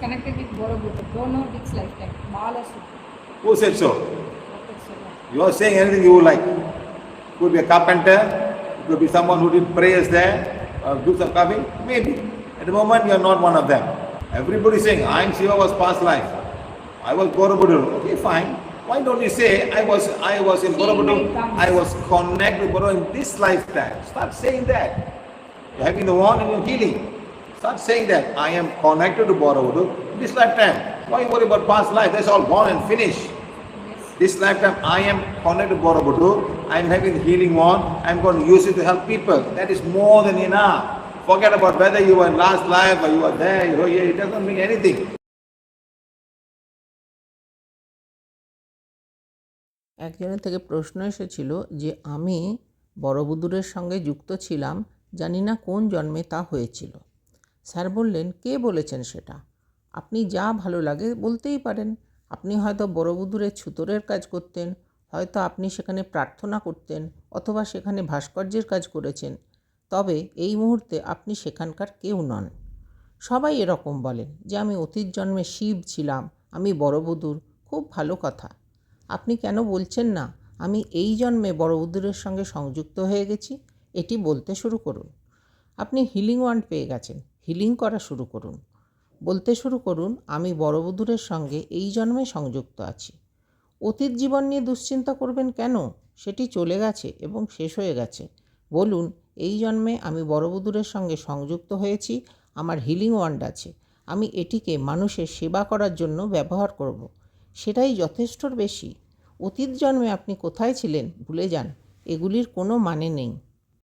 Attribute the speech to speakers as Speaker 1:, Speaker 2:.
Speaker 1: connected with Borobudur. Don't know which lifetime. Bala Sutta.
Speaker 2: Who said so? You are saying anything you like. Could be a carpenter, it could be someone who did prayers there, or do some carving, maybe. At the moment, you are not one of them. Everybody is saying, I am Shiva was past life. I was Borobudur. Okay, fine. Why don't you say, I was in Borobudur, I was connected with Borobudur in this lifetime. Start saying that. You're having the one and you're healing. Start saying that. I am connected to Borobudur in this lifetime. Why worry about past life? That's all gone and finished. This lifetime, I am connected to Borobudur. I am having the healing one. I am going to use it to help people. That is more than enough. Forget about whether you were in last life or you were there, you were here. It doesn't mean anything.
Speaker 3: একজনের থেকে প্রশ্ন এসেছিল যে আমি বড়বুদুরের সঙ্গে যুক্ত ছিলাম, জানি না কোন জন্মে তা হয়েছিল। স্যার বললেন, কে বলেছেন সেটা? আপনি যা ভালো লাগে বলতেই পারেন। আপনি হয়তো বড়বুদুরের ছুতোরের কাজ করতেন, হয়তো আপনি সেখানে প্রার্থনা করতেন, অথবা সেখানে ভাস্কর্যের কাজ করেছেন। তবে এই মুহূর্তে আপনি সেখানকার কেউ নন। সবাই এরকম বলেন যে আমি অতীত জন্মে শিব ছিলাম, আমি বড়বুদুর। খুব ভালো কথা। আপনি কেন বলছেন না আমি এই জন্মে বড়বুদুরের সঙ্গে সংযুক্ত হয়ে গেছি? এটি বলতে শুরু করুন। আপনি হিলিং ওয়ান্ড পেয়ে গেছেন, হিলিং করা শুরু করুন। বলতে শুরু করুন, আমি বড়বুদুরের সঙ্গে এই জন্মে সংযুক্ত আছি। অতীত জীবন নিয়ে দুশ্চিন্তা করবেন কেন? সেটি চলে গেছে এবং শেষ হয়ে গেছে। বলুন, এই জন্মে আমি বড়বুদুরের সঙ্গে সংযুক্ত হয়েছি, আমার হিলিং ওয়ান্ড আছে, আমি এটিকে মানুষের সেবা করার জন্য ব্যবহার করব। সেটাই যথেষ্টর বেশি। অতীত জন্মে আপনি কোথায় ছিলেন ভুলে যান, এগুলির কোনো মানে নেই।